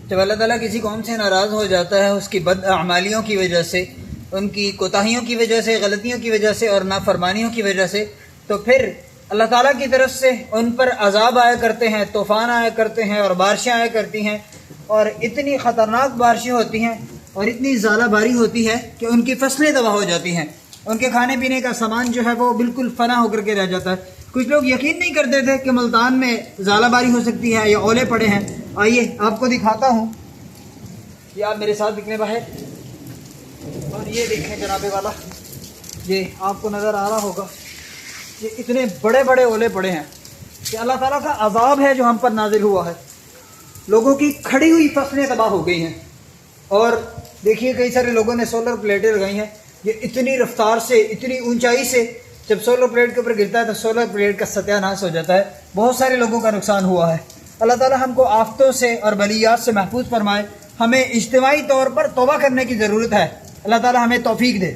جب اللہ تعالیٰ کسی قوم سے ناراض ہو جاتا ہے اس کی بد اعمالیوں کی وجہ سے، ان کی کوتاہیوں کی وجہ سے، غلطیوں کی وجہ سے اور نافرمانیوں کی وجہ سے، تو پھر اللہ تعالیٰ کی طرف سے ان پر عذاب آیا کرتے ہیں، طوفان آیا کرتے ہیں اور بارشیں آیا کرتی ہیں، اور اتنی خطرناک بارشیں ہوتی ہیں اور اتنی ژالہ باری ہوتی ہے کہ ان کی فصلیں تباہ ہو جاتی ہیں، ان کے کھانے پینے کا سامان جو ہے وہ بالکل فنا ہو کر کے رہ جاتا ہے۔ کچھ لوگ یقین نہیں کرتے تھے کہ ملتان میں ژالہ باری ہو سکتی ہے یا اولے پڑے ہیں۔ آئیے آپ کو دکھاتا ہوں، یہ آپ میرے ساتھ نکلیں باہر، اور یہ دیکھیں جناب والا، یہ آپ کو نظر آ رہا ہوگا، یہ اتنے بڑے بڑے اولے پڑے ہیں کہ اللہ تعالیٰ کا عذاب ہے جو ہم پر نازل ہوا ہے۔ لوگوں کی کھڑی ہوئی فصلیں تباہ ہو گئی ہیں، اور دیکھیے کئی سارے لوگوں نے سولر پلیٹیں لگائی ہیں، یہ اتنی رفتار سے، اتنی اونچائی سے جب سولر پلیٹ کے اوپر گرتا ہے تو سولر پلیٹ کا ستیہ ناش ہو جاتا ہے، بہت سارے لوگوں کا نقصان ہوا ہے۔ اللہ تعالیٰ ہم کو آفتوں سے اور بلیات سے محفوظ فرمائے۔ ہمیں اجتماعی طور پر توبہ کرنے کی ضرورت ہے، اللہ تعالیٰ ہمیں توفیق دے۔